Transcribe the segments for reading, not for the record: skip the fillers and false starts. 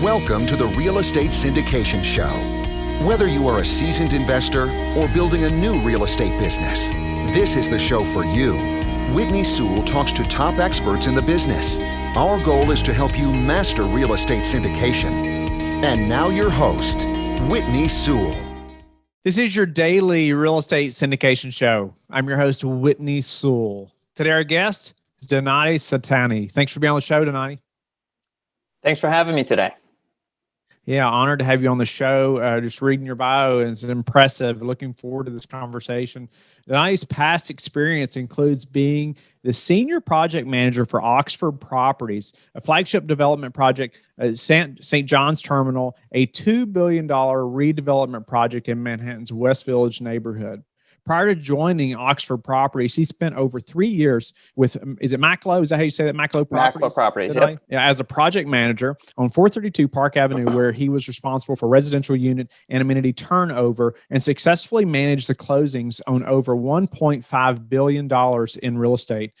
Welcome to the Real Estate Syndication Show. Whether you are a seasoned investor or building a new real estate business, this is the show for you. Whitney Sewell talks to top experts in the business. Our goal is to help you master real estate syndication. And now your host, Whitney Sewell. This is your daily real estate syndication show. I'm your host, Whitney Sewell. Today our guest is Donati Settanni. Thanks for being on the show, Donati. Thanks for having me today. Yeah, honored to have you on the show. Just reading your bio, and it's impressive. Looking forward to this conversation. Donati's past experience includes being the senior project manager for Oxford Properties, a flagship development project at St. John's Terminal, a $2 billion redevelopment project in Manhattan's West Village neighborhood. Prior to joining Oxford Properties, he spent over 3 years with, is it Macklowe? Is that how you say that? Macklowe Properties? Macklowe Properties, yep. Yeah, as a project manager on 432 Park Avenue, where he was responsible for residential unit and amenity turnover and successfully managed the closings on over $1.5 billion in real estate.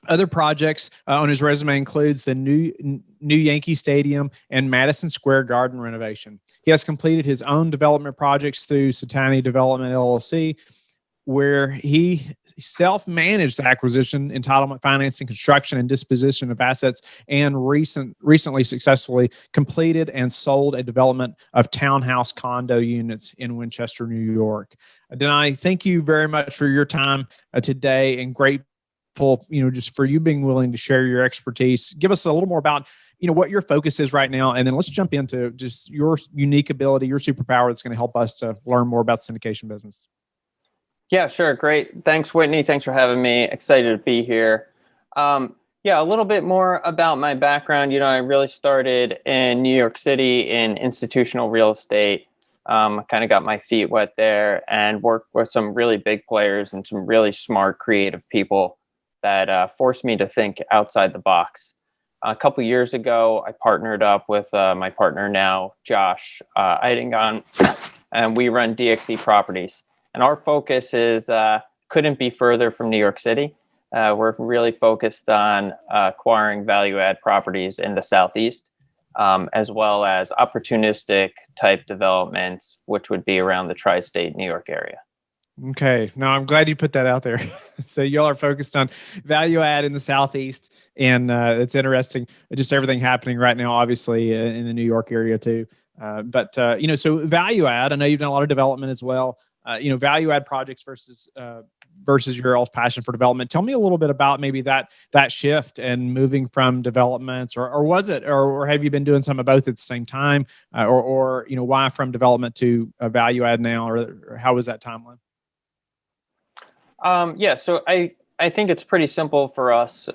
Other projects on his resume includes the new Yankee Stadium and Madison Square Garden renovation. He has completed his own development projects through Settanni Development LLC, where he self-managed the acquisition, entitlement, financing, construction, and disposition of assets, and recently successfully completed and sold a development of townhouse condo units in Winchester, New York. Donati, thank you very much for your time today, and grateful, just for you being willing to share your expertise. Give us a little more about, what your focus is right now, and then let's jump into just your unique ability, your superpower that's going to help us to learn more about the syndication business. Yeah, sure. Great. Thanks, Whitney. Thanks for having me. Excited to be here. A little bit more about my background. I really started in New York City in institutional real estate. I kind of got my feet wet there and worked with some really big players and some really smart, creative people that forced me to think outside the box. A couple of years ago, I partnered up with my partner now, Josh Eitingon, and we run DXE Properties. And our focus is couldn't be further from New York City. We're really focused on acquiring value-add properties in the Southeast, as well as opportunistic type developments, which would be around the tri-state New York area. Okay. No, I'm glad you put that out there. So y'all are focused on value add in the Southeast, and it's interesting. Just everything happening right now, obviously in the New York area too. So value add, I know you've done a lot of development as well. Value add projects versus your old passion for development. Tell me a little bit about maybe that shift and moving from developments, or was it, or have you been doing some of both at the same time, or why from development to value add now, or how was that timeline? So I think it's pretty simple for us.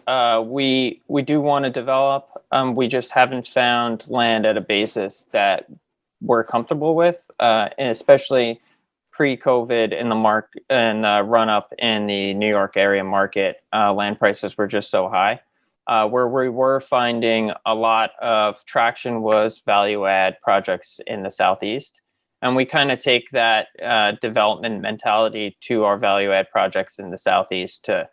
We do want to develop. We just haven't found land at a basis that we're comfortable with, and especially pre-COVID in the market and run up in the New York area market. Land prices were just so high. Where we were finding a lot of traction was value add projects in the Southeast. And we kind of take that development mentality to our value add projects in the Southeast to,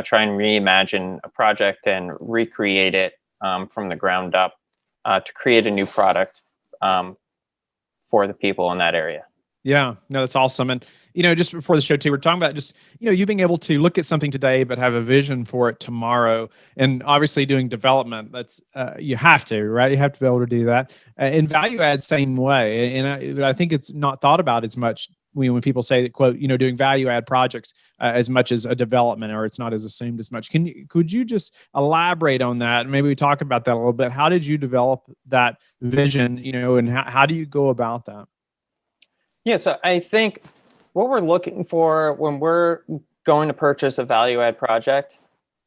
try and reimagine a project and recreate it from the ground up to create a new product for the people in that area. Yeah, no, that's awesome. And, just before the show too, we're talking about just, you being able to look at something today, but have a vision for it tomorrow. And obviously doing development, that's, you have to, right? You have to be able to do that. And value add, same way. And I think it's not thought about as much when people say that, quote, doing value add projects as much as a development, or it's not as assumed as much. Could you just elaborate on that? And maybe we talk about that a little bit. How did you develop that vision, and how do you go about that? Yeah, so I think what we're looking for when we're going to purchase a value add project,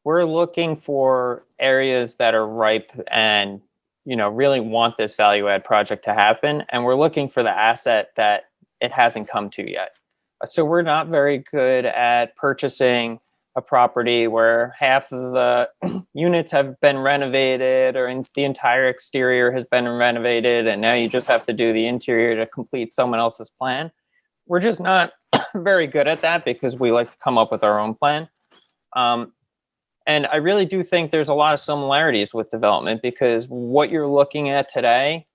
we're looking for areas that are ripe and, really want this value add project to happen. And we're looking for the asset that it hasn't come to yet. So we're not very good at purchasing a property where half of the units have been renovated or the entire exterior has been renovated, and now you just have to do the interior to complete someone else's plan. We're just not very good at that because we like to come up with our own plan. And I really do think there's a lot of similarities with development, because what you're looking at today,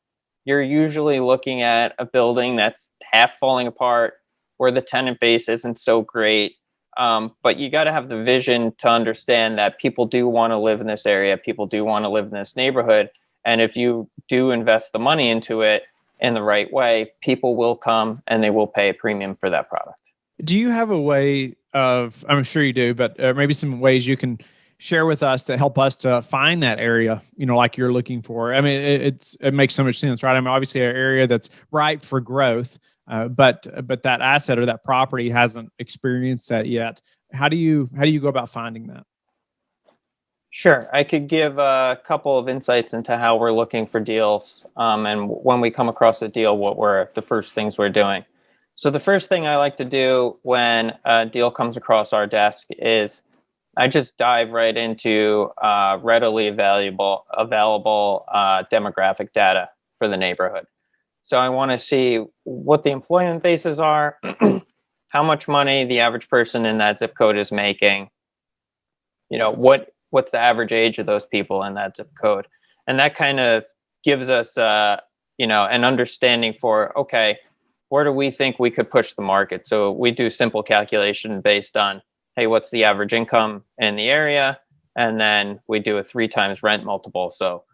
you're usually looking at a building that's half falling apart, where the tenant base isn't so great. But you got to have the vision to understand that people do want to live in this area. People do want to live in this neighborhood. And if you do invest the money into it in the right way, people will come and they will pay a premium for that product. Do you have a way of, I'm sure you do, but maybe some ways you can share with us to help us to find that area, like you're looking for? I mean, it makes so much sense, right? I mean, obviously an area that's ripe for growth, but that asset or that property hasn't experienced that yet. How do you go about finding that? Sure. I could give a couple of insights into how we're looking for deals, and when we come across a deal, what we're the first things we're doing. So the first thing I like to do when a deal comes across our desk is I just dive right into readily available demographic data for the neighborhood. So I want to see what the employment bases are, how much money the average person in that zip code is making, what's the average age of those people in that zip code. And that kind of gives us, an understanding for, okay, where do we think we could push the market? So we do simple calculation based on, hey, what's the average income in the area? And then we do a 3 times rent multiple. So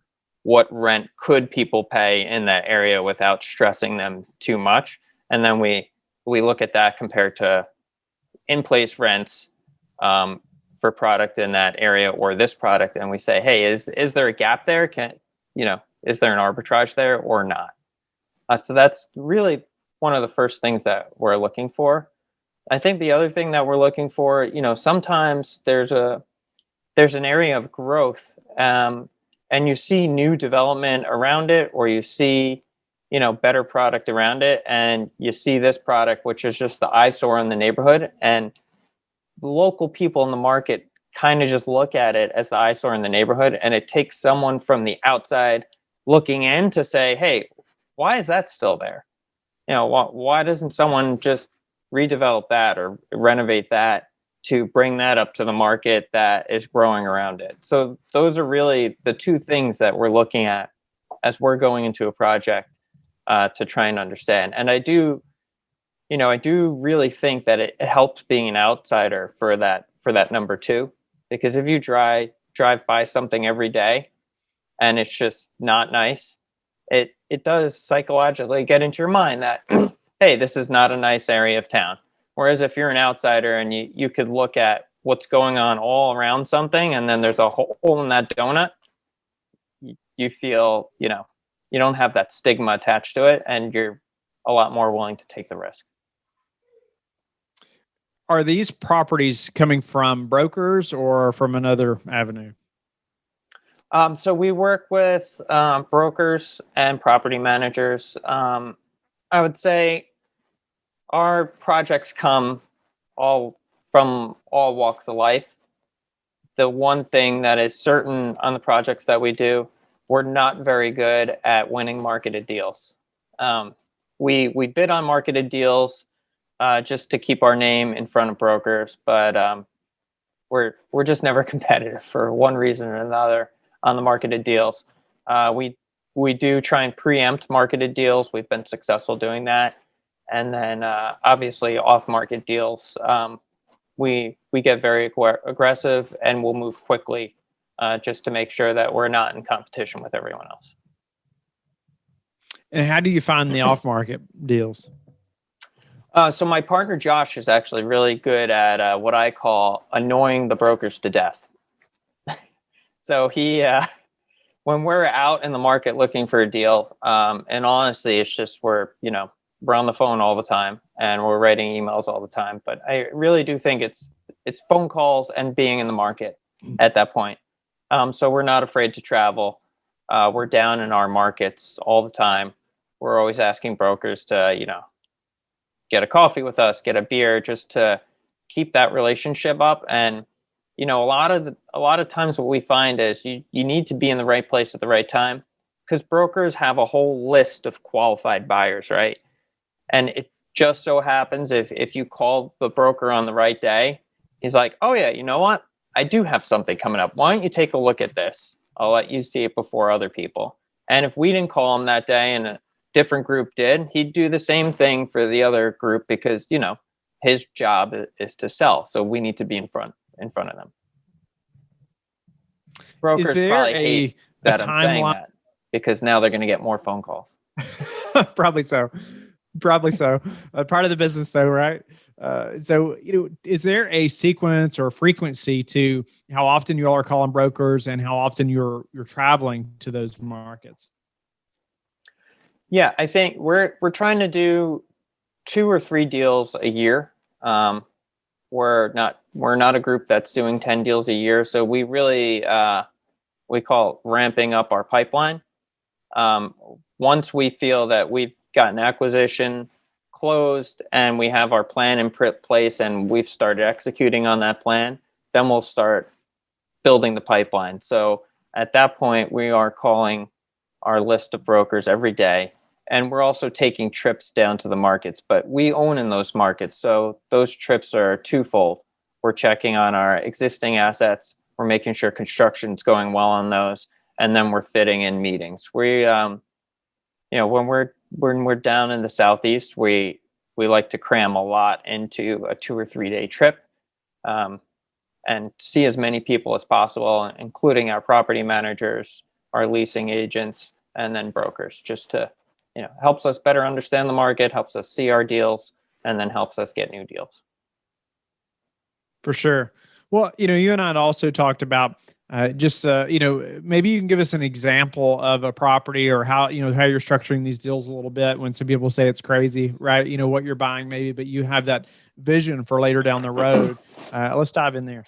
what rent could people pay in that area without stressing them too much? And then we look at that compared to in-place rents for product in that area or this product, and we say, hey, is there a gap there? Is there an arbitrage there or not? So that's really one of the first things that we're looking for. I think the other thing that we're looking for, sometimes there's an area of growth, and you see new development around it, or you see, better product around it, and you see this product, which is just the eyesore in the neighborhood, and the local people in the market kind of just look at it as the eyesore in the neighborhood, and it takes someone from the outside looking in to say, hey, why is that still there? Why doesn't someone just redevelop that or renovate that to bring that up to the market that is growing around it? So those are really the 2 things that we're looking at as we're going into a project to try and understand. And I do really think that it helps being an outsider for that number 2, because if you drive by something every day and it's just not nice, it does psychologically get into your mind that, hey, this is not a nice area of town. Whereas if you're an outsider and you could look at what's going on all around something, and then there's a hole in that donut, you feel, you don't have that stigma attached to it, and you're a lot more willing to take the risk. Are these properties coming from brokers or from another avenue? So we work with brokers and property managers. I would say our projects come from all walks of life. The one thing that is certain on the projects that we do, we're not very good at winning marketed deals. We bid on marketed deals just to keep our name in front of brokers, but we're just never competitive for one reason or another on the marketed deals. We do try and preempt marketed deals. We've been successful doing that. And then obviously off-market deals, we get very aggressive, and we'll move quickly just to make sure that we're not in competition with everyone else. And how do you find the off-market deals? So my partner Josh is actually really good at what I call annoying the brokers to death. So he, when we're out in the market looking for a deal, and honestly, it's just we're on the phone all the time and we're writing emails all the time. But I really do think it's phone calls and being in the market at that point. So we're not afraid to travel. We're down in our markets all the time. We're always asking brokers to, get a coffee with us, get a beer, just to keep that relationship up. And a lot of times what we find is you need to be in the right place at the right time, because brokers have a whole list of qualified buyers, right? And it just so happens if you call the broker on the right day, he's like, oh yeah, you know what? I do have something coming up. Why don't you take a look at this? I'll let you see it before other people. And if we didn't call him that day and a different group did, he'd do the same thing for the other group because, his job is to sell. So we need to be in front of them. Is Brokers there probably hate that I'm saying timeline? that because now they're going to get more phone calls. Probably so. Probably so. Part of the business, though, right? So, is there a sequence or frequency to how often you all are calling brokers and how often you're traveling to those markets? Yeah, I think we're trying to do 2 or 3 deals a year. We're not a group that's doing 10 deals a year, so we really we call it ramping up our pipeline. Once we feel that we've got an acquisition closed and we have our plan in place and we've started executing on that plan, then we'll start building the pipeline. So at that point, we are calling our list of brokers every day. And we're also taking trips down to the markets, but we own in those markets. So those trips are twofold. We're checking on our existing assets. We're making sure construction's going well on those. And then we're fitting in meetings. We, when we're down in the Southeast, we like to cram a lot into a 2 or 3 day trip, and see as many people as possible, including our property managers, our leasing agents, and then brokers, just to, helps us better understand the market, helps us see our deals, and then helps us get new deals. For sure. Well, you and I had also talked about maybe you can give us an example of a property or how you're structuring these deals a little bit when some people say it's crazy, right? What you're buying maybe, but you have that vision for later down the road. Let's dive in there.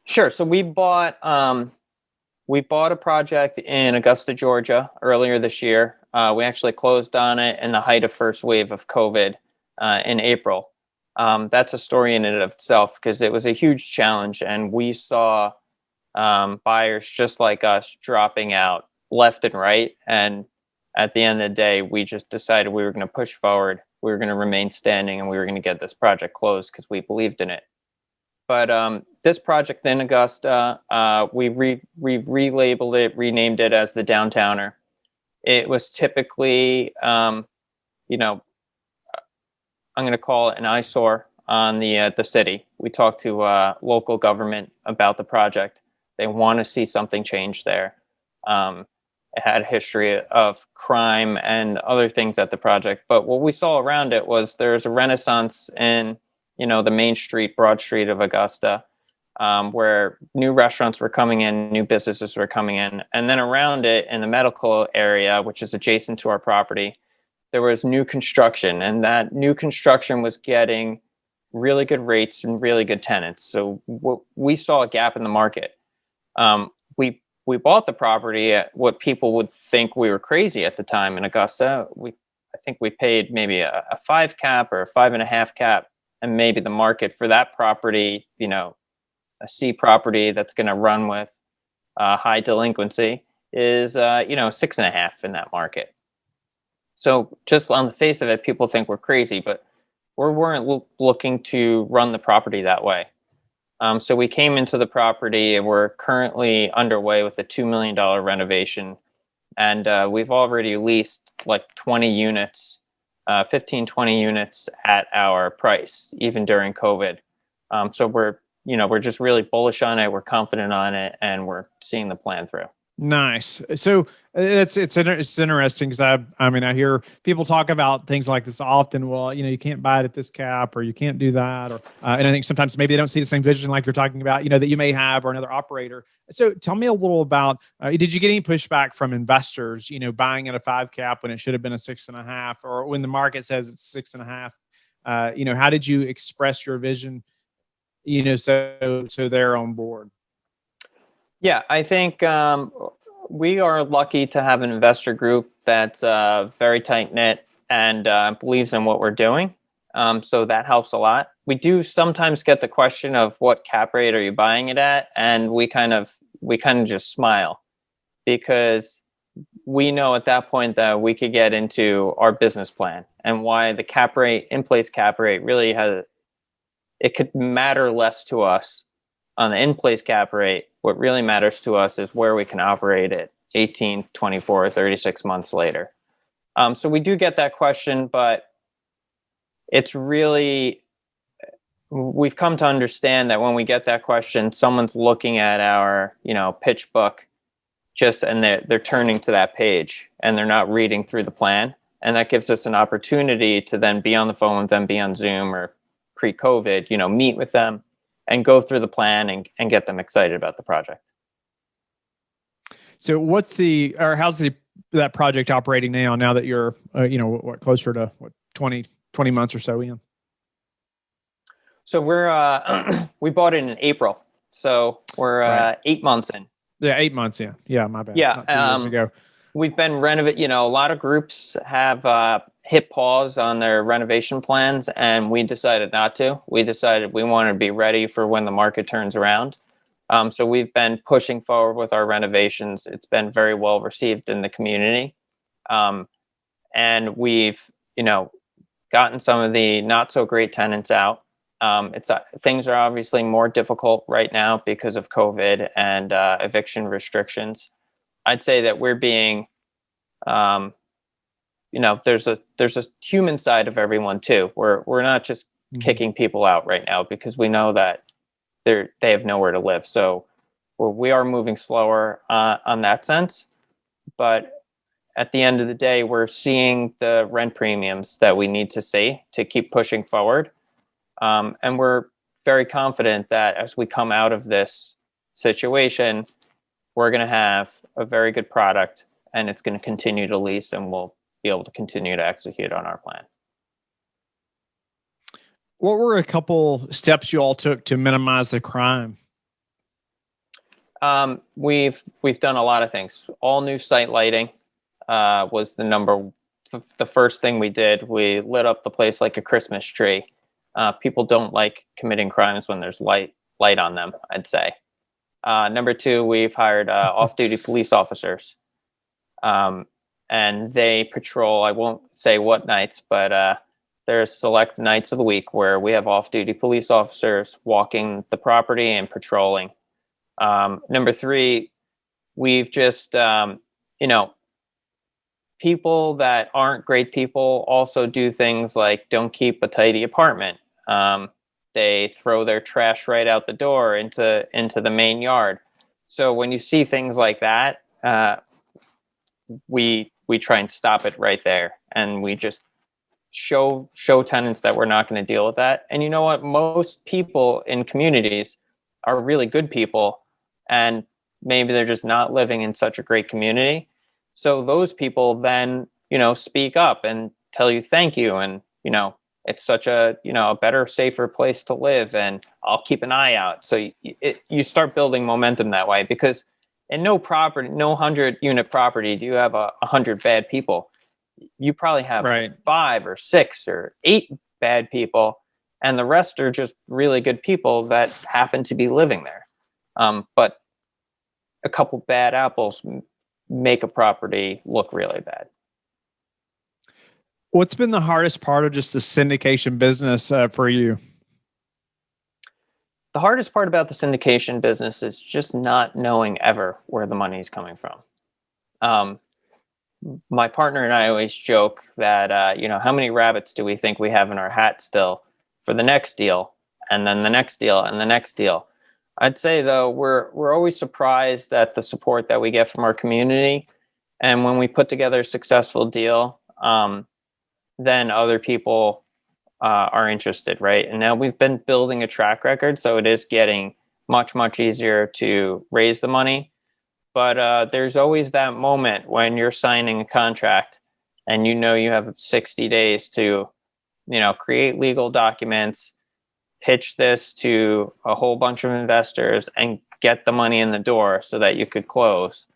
Sure. So we bought a project in Augusta, Georgia earlier this year. We actually closed on it in the height of first wave of COVID in April. That's a story in and of itself because it was a huge challenge, and we saw buyers just like us dropping out left and right. And at the end of the day, we just decided we were going to push forward. We were going to remain standing, and we were going to get this project closed because we believed in it. But this project in Augusta, we relabeled it, renamed it as the Downtowner. It was typically, I'm going to call it an eyesore on the city. We talked to local government about the project. They want to see something change there. It had a history of crime and other things at the project. But what we saw around it was there's a renaissance in, the main street, Broad Street of Augusta, where new restaurants were coming in, new businesses were coming in. And then around it in the medical area, which is adjacent to our property, there was new construction, and that new construction was getting really good rates and really good tenants. So we saw a gap in the market. We bought the property at what people would think we were crazy at the time in Augusta. I think we paid maybe a 5 cap or a 5.5 cap, and maybe the market for that property, a C property that's going to run with high delinquency is 6.5 in that market. So just on the face of it, people think we're crazy, but we weren't looking to run the property that way. So we came into the property, and we're currently underway with a $2 million renovation. And we've already leased like 20 units, 15, 20 units at our price, even during COVID. So we're just really bullish on it. We're confident on it, and we're seeing the plan through. Nice. So it's interesting because I hear people talk about things like this often. Well, you can't buy it at this cap, or you can't do that, or and I think sometimes maybe they don't see the same vision like you're talking about, that you may have, or another operator. So tell me a little about did you get any pushback from investors, buying at a 5 cap when it should have been a 6.5, or when the market says it's 6.5? How did you express your vision? So they're on board. Yeah, I think we are lucky to have an investor group that's very tight-knit and believes in what we're doing. So that helps a lot. We do sometimes get the question of what cap rate are you buying it at? And we kind of just smile, because we know at that point that we could get into our business plan and why the cap rate, in place cap rate, really it could matter less to us on the in-place cap rate. What really matters to us is where we can operate it 18, 24, 36 months later. So we do get that question, but it's really, we've come to understand that when we get that question, someone's looking at our, pitch book and they're turning to that page and they're not reading through the plan. And that gives us an opportunity to then be on the phone with them, be on Zoom or pre-COVID, meet with them and go through the plan and get them excited about the project. So how's that project operating now that you're, closer to 20 months or so in? So we bought it in April. So we're Right. 8 months in. Yeah, 8 months in. Yeah, my bad. Yeah. Not 2 years ago. We've been renovating, a lot of groups have hit pause on their renovation plans, and we decided not to. We decided we wanted to be ready for when the market turns around. So we've been pushing forward with our renovations. It's been very well received in the community. And we've, gotten some of the not so great tenants out. Things are obviously more difficult right now because of COVID and eviction restrictions. I'd say that we're being, there's a human side of everyone too. We're not just kicking people out right now because we know that they have nowhere to live. So we are moving slower on that sense. But at the end of the day, we're seeing the rent premiums that we need to see to keep pushing forward. And we're very confident that as we come out of this situation, we're going to have a very good product and it's going to continue to lease and we'll be able to continue to execute on our plan. What were a couple steps you all took to minimize the crime? We've done a lot of things. All new site lighting was the first thing we did. We lit up the place like a Christmas tree. People don't like committing crimes when there's light on them, I'd say. Number two, we've hired off-duty police officers. And they patrol, I won't say what nights, but there's select nights of the week where we have off-duty police officers walking the property and patrolling. Number three, we've just, people that aren't great people also do things like don't keep a tidy apartment. They throw their trash right out the door into the main yard. So when you see things like that, we try and stop it right there, and we just show tenants that we're not going to deal with that. And you know what? Most people in communities are really good people, and maybe they're just not living in such a great community. So those people then, speak up and tell you thank you, and it's such a a better, safer place to live, and I'll keep an eye out. So you start building momentum that way, because in no 100-unit property do you have 100 bad people. You probably have 5 or 6 or 8 bad people, and the rest are just really good people that happen to be living there. But a couple bad apples make a property look really bad. What's been the hardest part of just the syndication business for you? The hardest part about the syndication business is just not knowing ever where the money is coming from. My partner and I always joke that, how many rabbits do we think we have in our hat still for the next deal, and then the next deal, and the next deal? I'd say, though, we're always surprised at the support that we get from our community. And when we put together a successful deal, then other people are interested, right? And now we've been building a track record, so it is getting much, much easier to raise the money. But there's always that moment when you're signing a contract and you have 60 days to, create legal documents, pitch this to a whole bunch of investors, and get the money in the door so that you could close.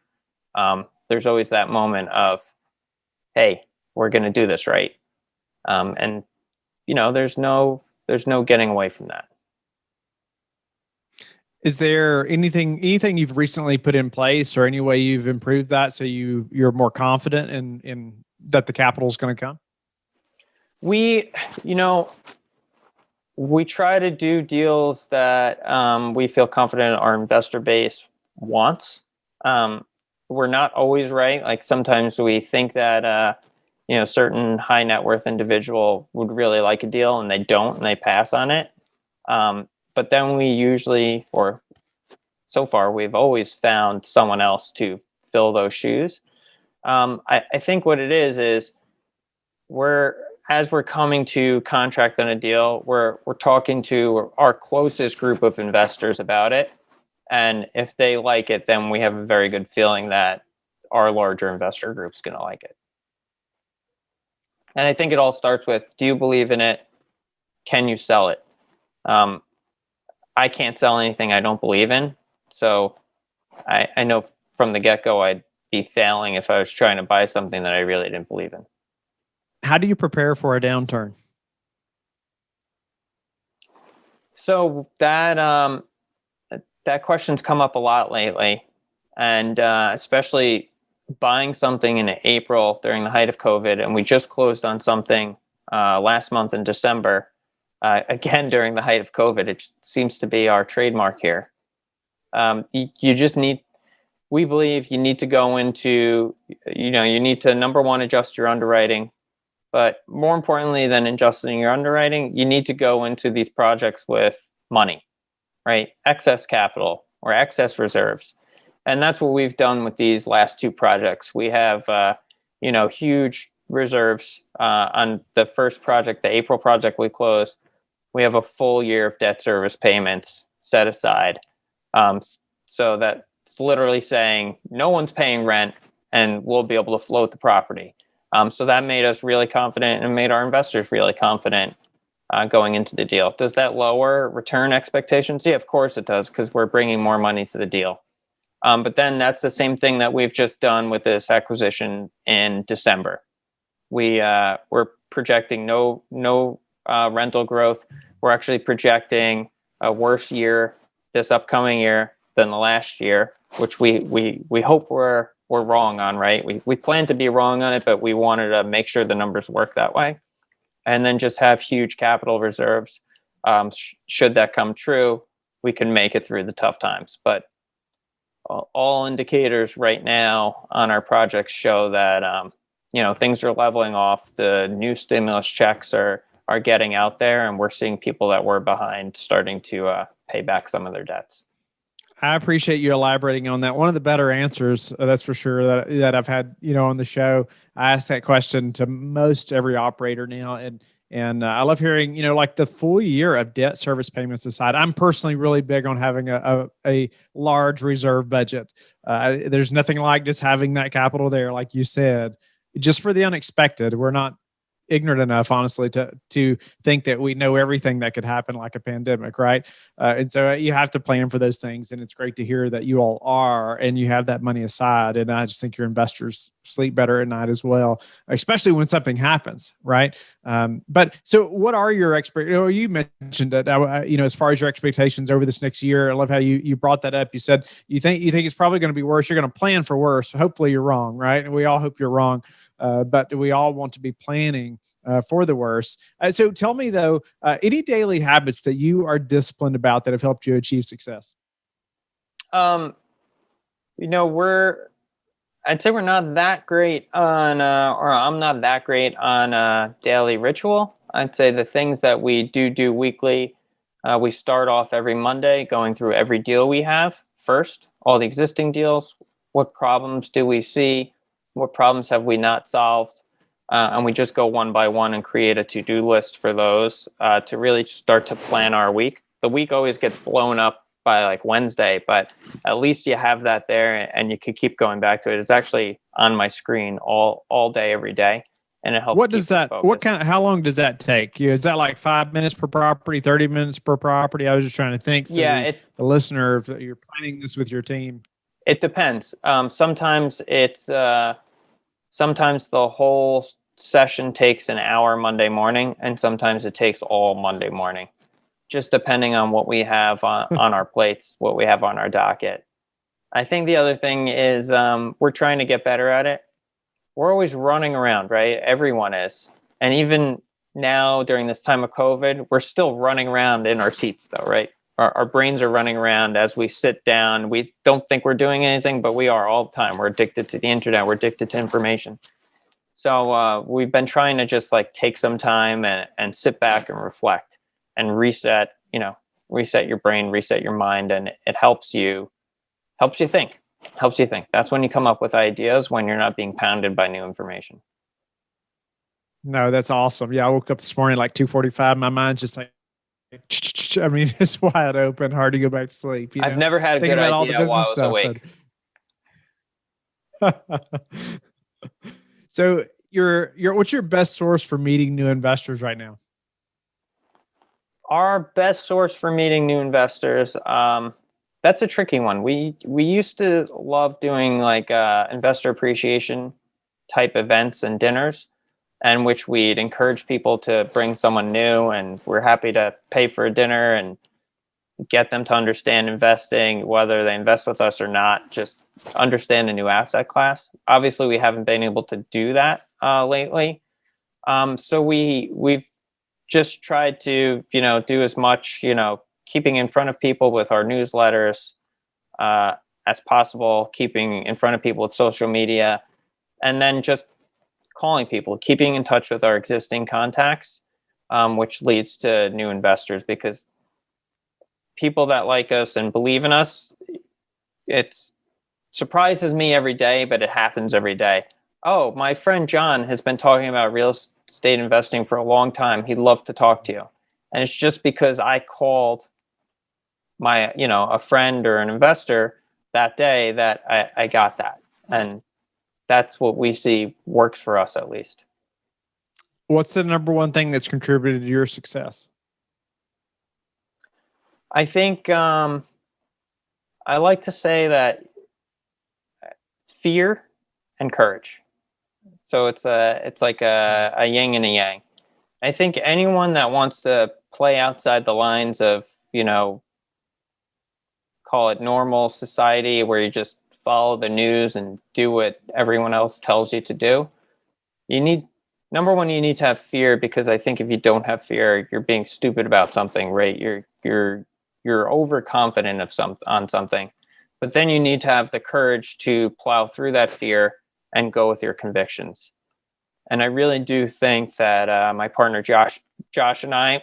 There's always that moment of, hey, we're going to do this right. And there's no getting away from that. Is there anything you've recently put in place, or any way you've improved that so you're more confident in that the capital is going to come? We try to do deals that we feel confident our investor base wants. We're not always right. Like sometimes we think that certain high net worth individual would really like a deal and they don't, and they pass on it. But then we usually, or so far, we've always found someone else to fill those shoes. I think what it is as we're coming to contract on a deal, we're talking to our closest group of investors about it. And if they like it, then we have a very good feeling that our larger investor group's going to like it. And I think it all starts with, do you believe in it? Can you sell it? I can't sell anything I don't believe in. So I know from the get-go I'd be failing if I was trying to buy something that I really didn't believe in. How do you prepare for a downturn? So that question's come up a lot lately, and especially buying something in April during the height of COVID, and we just closed on something last month in December, again during the height of COVID. It seems to be our trademark here. You just need. We believe you need to go into, you need to, number one, adjust your underwriting. But more importantly than adjusting your underwriting, you need to go into these projects with money, right? Excess capital or excess reserves. And that's what we've done with these last two projects. We have, huge reserves on the first project, the April project we closed. We have a full year of debt service payments set aside. So that's literally saying no one's paying rent and we'll be able to float the property. So that made us really confident and made our investors really confident going into the deal. Does that lower return expectations? Yeah, of course it does, because we're bringing more money to the deal. But then that's the same thing that we've just done with this acquisition in December. We're projecting no rental growth. We're actually projecting a worse year this upcoming year than the last year, which we hope we're wrong on, right? We plan to be wrong on it, but we wanted to make sure the numbers work that way. And then just have huge capital reserves. Should that come true, we can make it through the tough times. But all indicators right now on our projects show that things are leveling off. The new stimulus checks are getting out there, and we're seeing people that were behind starting to pay back some of their debts. I appreciate you elaborating on that. One of the better answers, that's for sure, that I've had, on the show. I ask that question to most every operator now, and I love hearing, like the full year of debt service payments aside. I'm personally really big on having a large reserve budget. There's nothing like just having that capital there, like you said, just for the unexpected. We're not ignorant enough, honestly, to think that we know everything that could happen, like a pandemic, right? And so you have to plan for those things. And it's great to hear that you all are, and you have that money aside. And I just think your investors sleep better at night as well, especially when something happens, right? But so, what are your you mentioned that as far as your expectations over this next year. I love how you brought that up. You said you think it's probably going to be worse. You're going to plan for worse. Hopefully, you're wrong, right? And we all hope you're wrong. But we all want to be planning for the worst. So tell me, though, any daily habits that you are disciplined about that have helped you achieve success? I'd say we're not that great on, or I'm not that great on daily ritual. I'd say the things that we do weekly, we start off every Monday going through every deal we have first, all the existing deals. What problems do we see? What problems have we not solved? And we just go one by one and create a to-do list for those to really start to plan our week. The week always gets blown up by like Wednesday, but at least you have that there and you can keep going back to it. It's actually on my screen all day, every day. And it helps. What does that, how long does that take you? Is that like 5 minutes per property, 30 minutes per property? I was just trying to think. So yeah. The listener, if you're planning this with your team. It depends. Sometimes sometimes the whole session takes an hour Monday morning, and sometimes it takes all Monday morning, just depending on what we have on our plates, what we have on our docket. I think the other thing is we're trying to get better at it. We're always running around, right? Everyone is. And now during this time of COVID, we're still running around in our seats though, right? Our brains are running around as we sit down. We don't think we're doing anything, but we are all the time. We're addicted to the internet. We're addicted to information. So we've been trying to just like take some time and sit back and reflect and reset your brain, reset your mind. And it helps you think. That's when you come up with ideas, when you're not being pounded by new information. No, that's awesome. Yeah, I woke up this morning like 2:45. My mind's just like, I mean, it's wide open, hard to go back to sleep. I've never had a good idea while I was awake. So what's your best source for meeting new investors right now? Our best source for meeting new investors, that's a tricky one. We used to love doing like investor appreciation type events and dinners, and which we'd encourage people to bring someone new, and we're happy to pay for a dinner and get them to understand investing, whether they invest with us or not, just understand a new asset class. Obviously, we haven't been able to do that lately. So we've just tried to, do as much, keeping in front of people with our newsletters as possible, keeping in front of people with social media, and then just calling people, keeping in touch with our existing contacts, which leads to new investors, because people that like us and believe in us, it surprises me every day, but it happens every day. Oh, my friend John has been talking about real estate investing for a long time. He'd love to talk to you. And it's just because I called a friend or an investor that day that I got that. And that's what we see works for us, at least. What's the number one thing that's contributed to your success? I think I like to say that fear and courage. So it's like a yin and a yang. I think anyone that wants to play outside the lines of, call it normal society, where you just follow the news and do what everyone else tells you to do, you need to have fear, because I think if you don't have fear, you're being stupid about something, right? You're overconfident on something. But then you need to have the courage to plow through that fear and go with your convictions. And I really do think that my partner Josh and I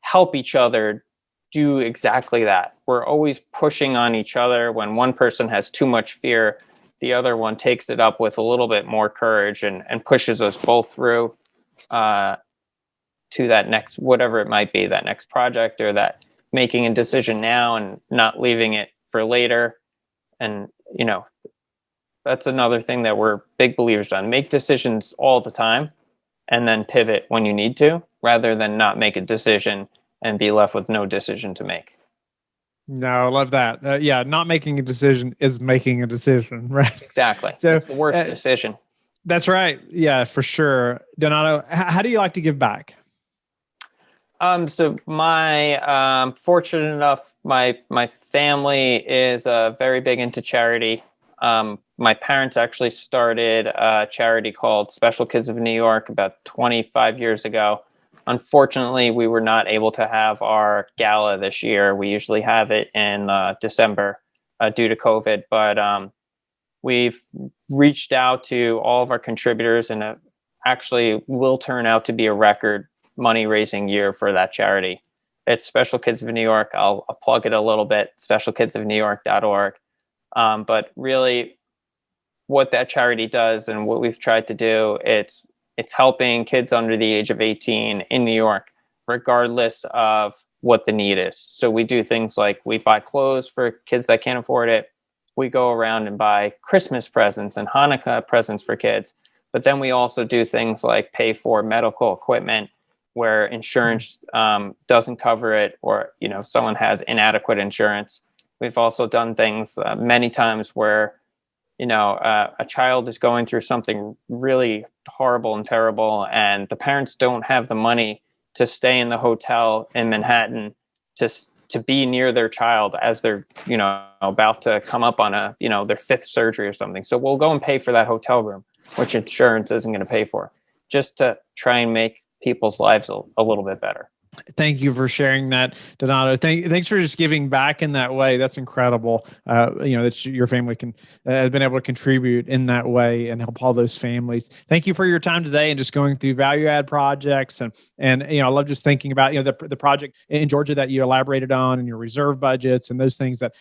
help each other do exactly that. We're always pushing on each other. When one person has too much fear, the other one takes it up with a little bit more courage and pushes us both through to that next, whatever it might be, that next project, or that making a decision now and not leaving it for later. And, that's another thing that we're big believers on. Make decisions all the time and then pivot when you need to, rather than not make a decision and be left with no decision to make. No, I love that. Yeah, not making a decision is making a decision, right? Exactly. So it's the worst decision. That's right. Yeah, for sure. Donato, how do you like to give back? So my fortunate enough, my family is very big into charity. My parents actually started a charity called Special Kids of New York about 25 years ago. Unfortunately, we were not able to have our gala this year. We usually have it in December due to COVID, but we've reached out to all of our contributors, and it actually will turn out to be a record money raising year for that charity. It's Special Kids of New York. I'll plug it a little bit, specialkidsofnewyork.org. But really, what that charity does and what we've tried to do, it's helping kids under the age of 18 in New York, regardless of what the need is. So we do things like we buy clothes for kids that can't afford it. We go around and buy Christmas presents and Hanukkah presents for kids. But then we also do things like pay for medical equipment where insurance doesn't cover it, or someone has inadequate insurance. We've also done things many times where a child is going through something really horrible and terrible, and the parents don't have the money to stay in the hotel in Manhattan to be near their child as they're about to come up on their fifth surgery or something. So we'll go and pay for that hotel room, which insurance isn't going to pay for, just to try and make people's lives a little bit better. Thank you for sharing that, Donato. Thanks for just giving back in that way. That's incredible. That your family has been able to contribute in that way and help all those families. Thank you for your time today and just going through value add projects and I love just thinking about the project in Georgia that you elaborated on and your reserve budgets and those things that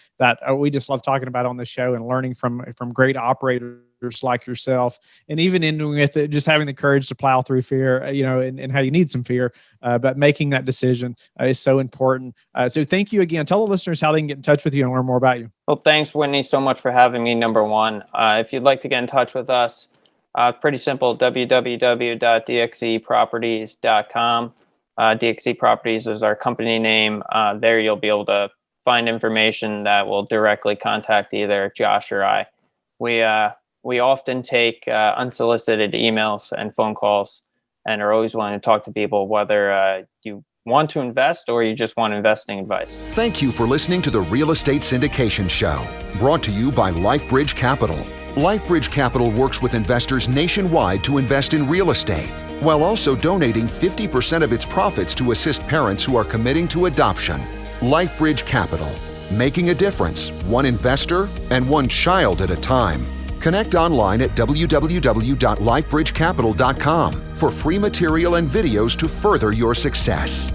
we just love talking about on this show and learning from great operators like yourself, and even ending with it, just having the courage to plow through fear, and how you need some fear, but making that decision is so important. So thank you again. Tell the listeners how they can get in touch with you and learn more about you. Well, thanks, Whitney, so much for having me, number one. If you'd like to get in touch with us, pretty simple, www.dxeproperties.com. DXE Properties is our company name. There you'll be able to find information that will directly contact either Josh or I. We often take unsolicited emails and phone calls and are always willing to talk to people, whether you want to invest or you just want investing advice. Thank you for listening to the Real Estate Syndication Show, brought to you by LifeBridge Capital. LifeBridge Capital works with investors nationwide to invest in real estate, while also donating 50% of its profits to assist parents who are committing to adoption. LifeBridge Capital, making a difference, one investor and one child at a time. Connect online at www.lifebridgecapital.com for free material and videos to further your success.